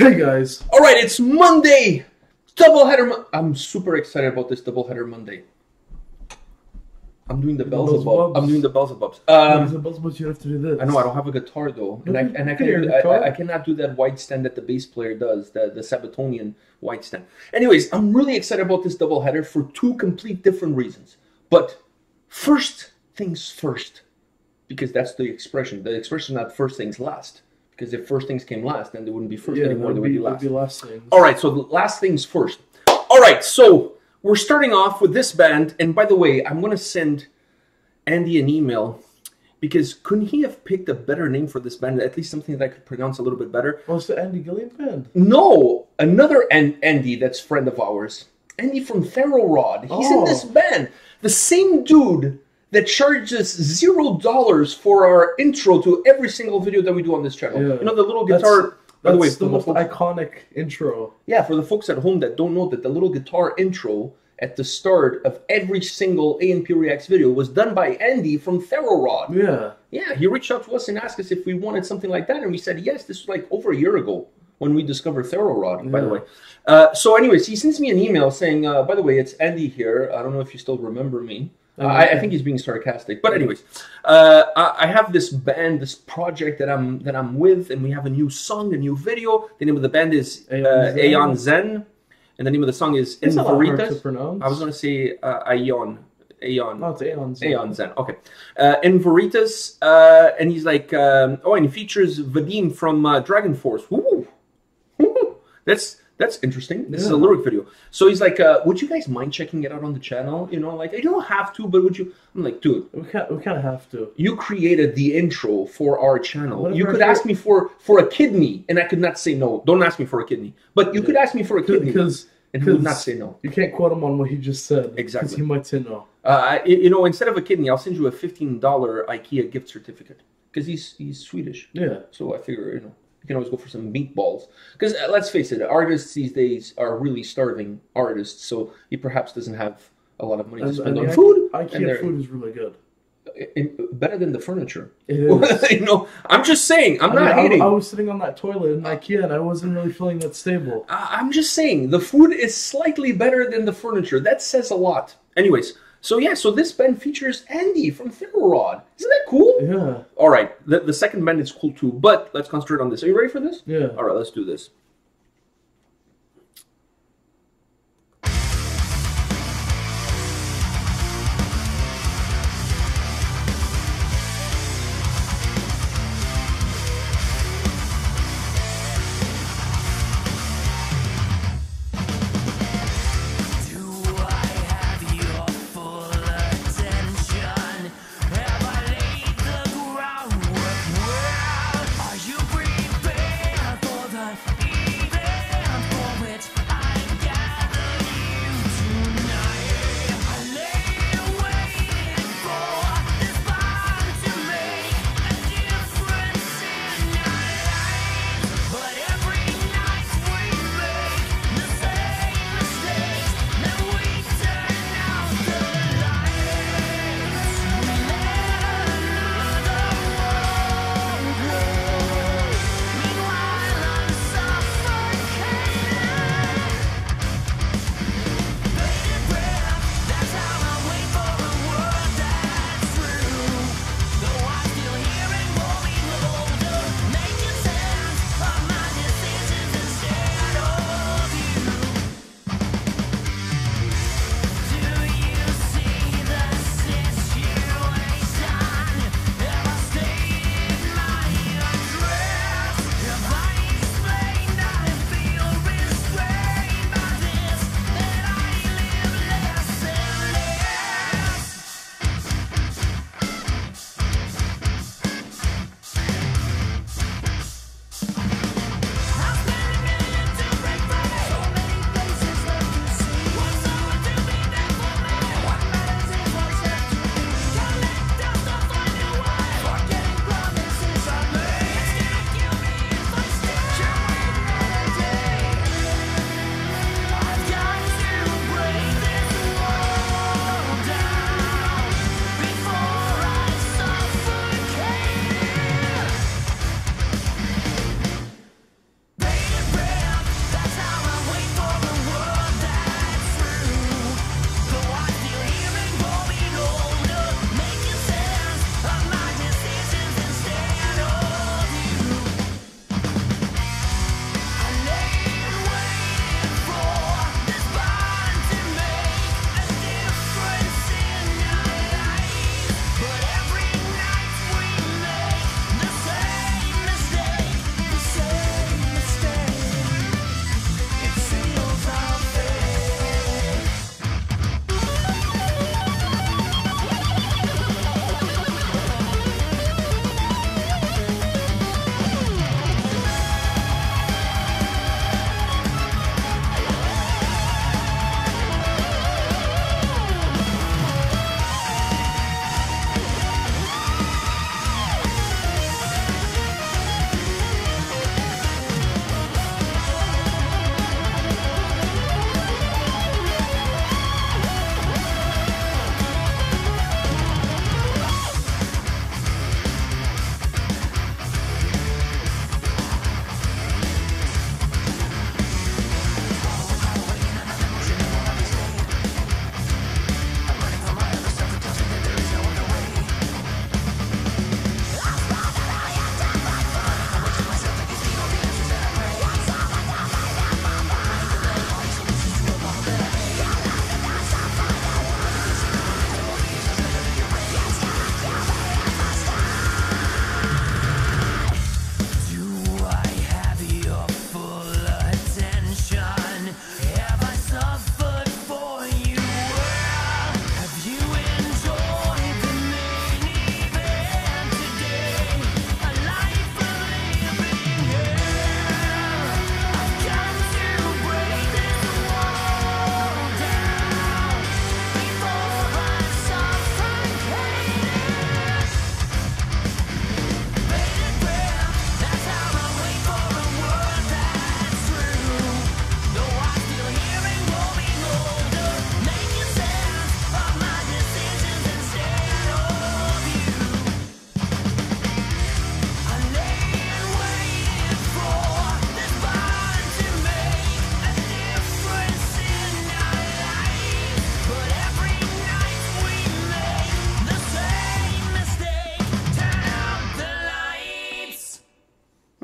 Hey guys! All right, it's Monday, doubleheader. I'm super excited about this doubleheader Monday. I'm doing the bells above. I'm doing the bells above. The bells above. You have to do this. I know I don't have a guitar though, and I cannot do that wide stand that the bass player does, the Sabatonian wide stand. Anyways, I'm really excited about this doubleheader for two complete different reasons. But first things first, because that's the expression. The expression is not first things last. Because if first things came last, then they wouldn't be first anymore. They would be last things. All right, so the last things first. All right, so we're starting off with this band. And by the way, I'm going to send Andy an email because couldn't he have picked a better name for this band? At least something that I could pronounce a little bit better. Oh, it's the Andy Gillian band? No, another Andy that's friend of ours. Andy from Ferro Rod. He's in this band. The same dude that charges $0 for our intro to every single video that we do on this channel. Yeah. You know, the little guitar... By the way, the most iconic intro. Yeah, for the folks at home that don't know that the little guitar intro at the start of every single A&P-REACTS video was done by Andy from Ferro Rod. Yeah. Yeah, he reached out to us and asked us if we wanted something like that, and we said yes. This was like over a year ago when we discovered Ferro Rod, by the way. So anyways, he sends me an email saying, by the way, it's Andy here. I don't know if you still remember me. I think he's being sarcastic, but anyways, I have this band, this project that I'm with, and we have a new song, a new video. The name of the band is Aeon Zen, and the name of the song is Inveritas. I was going to say Aeon. No, it's Aeon Zen. Aeon Zen. Okay, Inveritas, and he's like, oh, and he features Vadim from DragonForce. Woo! That's interesting. This is a lyric video. So he's like, would you guys mind checking it out on the channel? You know, like, you don't have to, but would you? I'm like, dude. We kind of have to. You created the intro for our channel. You could ask me for a kidney, and I could not say no. Don't ask me for a kidney. But you could ask me for a kidney, and he would not say no. You can't quote him on what he just said. Exactly. Because he might say no. You know, instead of a kidney, I'll send you a $15 IKEA gift certificate. Because he's Swedish. Yeah. So I figure, you know. You can always go for some meatballs. Because let's face it, artists these days are really starving artists, so he perhaps doesn't have a lot of money to spend on food. IKEA food is really good. Better than the furniture. It is. You know, I'm just saying, I'm not hating. I was sitting on that toilet in IKEA and I wasn't really feeling that stable. I'm just saying, the food is slightly better than the furniture. That says a lot. Anyways. So yeah, so this band features Andy from Ferro Rod. Isn't that cool? Yeah. All right, the second band is cool too, but let's concentrate on this. Are you ready for this? Yeah. All right, let's do this.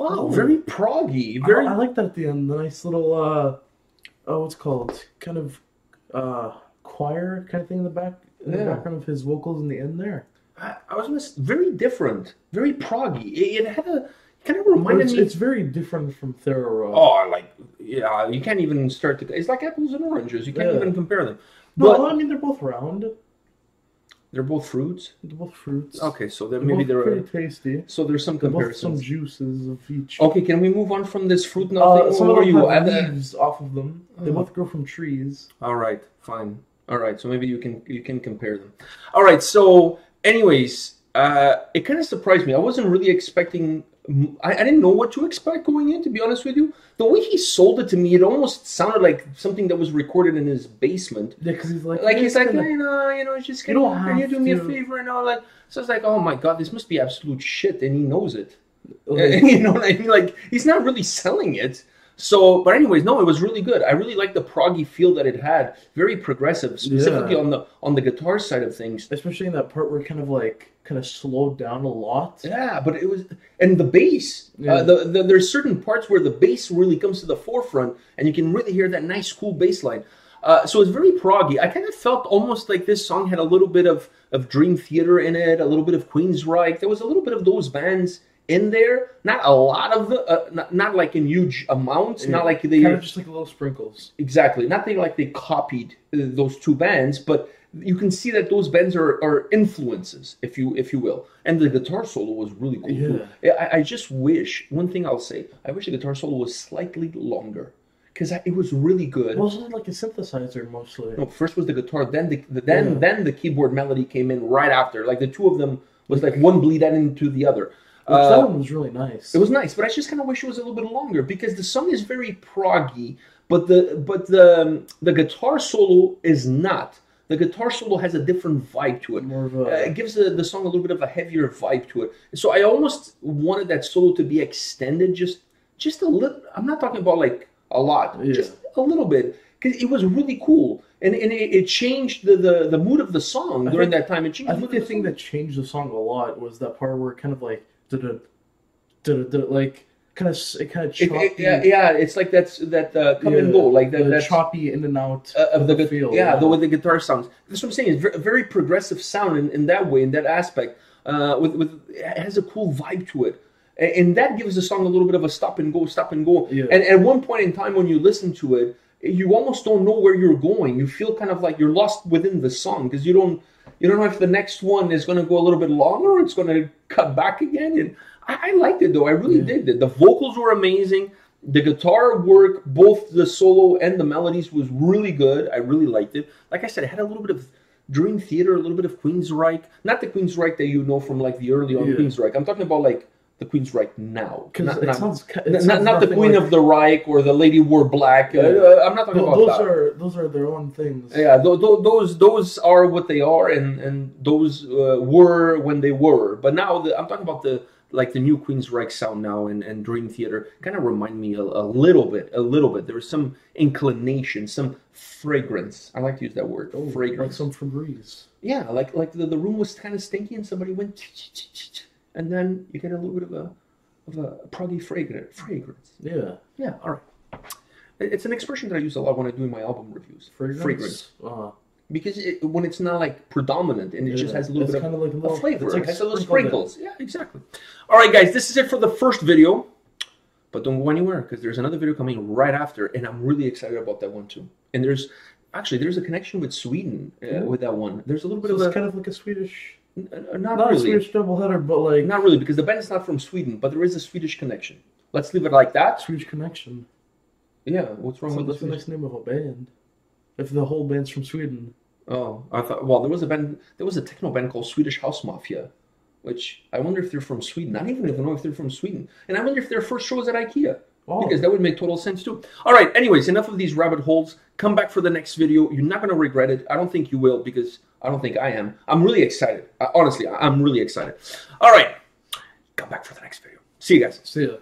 wow, very proggy. Very. I like that at the end. The nice little what's it called? Kind of choir kind of thing in the background of his vocals in the end there. I was gonna say, very different, very proggy. It had a kind of reminded me. It's very different from Thera. Oh, like yeah, you can't even start to. It's like apples and oranges. You can't even compare them. No, I mean they're both round. They're both fruits? They're both fruits. Okay, so then maybe they're pretty tasty. So there's some comparisons. Both some juices of each. Okay, can we move on from this fruit nothing? Some of them have leaves off of them. They both grow from trees. All right, fine. All right, so maybe you can compare them. All right, so anyways, it kind of surprised me. I wasn't really expecting. I didn't know what to expect going in, to be honest with you. The way he sold it to me, it almost sounded like something that was recorded in his basement. Yeah, because he's like, just can you do me a favor and all that? So it's like, oh my god, this must be absolute shit, and he knows it. You know what I mean? Like, he's not really selling it. So, but anyways, no, it was really good. I really liked the proggy feel that it had. Very progressive, specifically on the guitar side of things. Especially in that part where it kind of slowed down a lot. Yeah, but it was, and the bass. Yeah. There's certain parts where the bass really comes to the forefront, and you can really hear that nice, cool bass line. So it's very proggy. I kind of felt almost like this song had a little bit of Dream Theater in it, a little bit of Queensryche. There was a little bit of those bands in there, not a lot of the, not like in huge amounts, not like they kind of just like little sprinkles. Exactly, not like they copied those two bands, but you can see that those bands are influences, if you will. And the guitar solo was really cool. Yeah. I just wish, one thing I'll say, I wish the guitar solo was slightly longer. Because it was really good. Wasn't it like a synthesizer mostly? No, first was the guitar, then the keyboard melody came in right after. Like the two of them was like one bleed into the other. That one was really nice. It was nice, but I just kind of wish it was a little bit longer because the song is very proggy, but the guitar solo is not. The guitar solo has a different vibe to it. More of a... It gives the song a little bit of a heavier vibe to it. So I almost wanted that solo to be extended just a little. I'm not talking about like a lot, just a little bit, because it was really cool. And it changed the mood of the song during that time. I think the thing that changed the song a lot was that part where it kind of like like kind of choppy. It's like that come and go, like that choppy in and out of the feel. The way the guitar sounds. That's what I'm saying. It's very progressive sound in that way, in that aspect. It has a cool vibe to it. And that gives the song a little bit of a stop and go. Yeah. And at one point in time when you listen to it, you almost don't know where you're going. You feel kind of like you're lost within the song because you don't know if the next one is going to go a little bit longer or it's going to cut back again. And I liked it, though. I really did it. The vocals were amazing. The guitar work, both the solo and the melodies, was really good. I really liked it. Like I said, it had a little bit of Dream Theater, a little bit of Queensryche. Not the Queensryche that you know from like the early on Queensryche. I'm talking about like the Queensryche now. Not the Queen of the Reich or the Lady Wore Black. I'm not talking about that. Those are their own things. Yeah, those are what they are, and those were when they were. But now I'm talking about the new Queensryche sound now and Dream Theater kind of remind me a little bit. There was some inclination, some fragrance. I like to use that word, fragrance. Like some Febreze. Yeah, like the room was kind of stinky and somebody went and then you get a little bit of a proggy fragrance. Yeah. Yeah, all right. It's an expression that I use a lot when I'm doing my album reviews. Fragrance. Because when it's not like predominant and it just has a little bit of flavor. Like it has a little sprinkles. Yeah, exactly. All right, guys, this is it for the first video. But don't go anywhere because there's another video coming right after, and I'm really excited about that one too. And there's a connection with Sweden with that one. There's a little bit of it's kind of like a Swedish... Not really. A Swedish doubleheader, but like... Not really, because the band is not from Sweden, but there is a Swedish connection. Let's leave it like that. Swedish connection. Yeah, what's wrong with that's the nice name of a band. If the whole band's from Sweden. Oh, I thought... Well, there was a techno band called Swedish House Mafia, which I wonder if they're from Sweden. I don't even know if they're from Sweden. And I wonder if their first show was at IKEA. Oh. Because that would make total sense too. All right, anyways, enough of these rabbit holes. Come back for the next video. You're not going to regret it. I don't think you will because I don't think I am. I'm really excited. Honestly, I'm really excited. All right, come back for the next video. See you guys. See ya.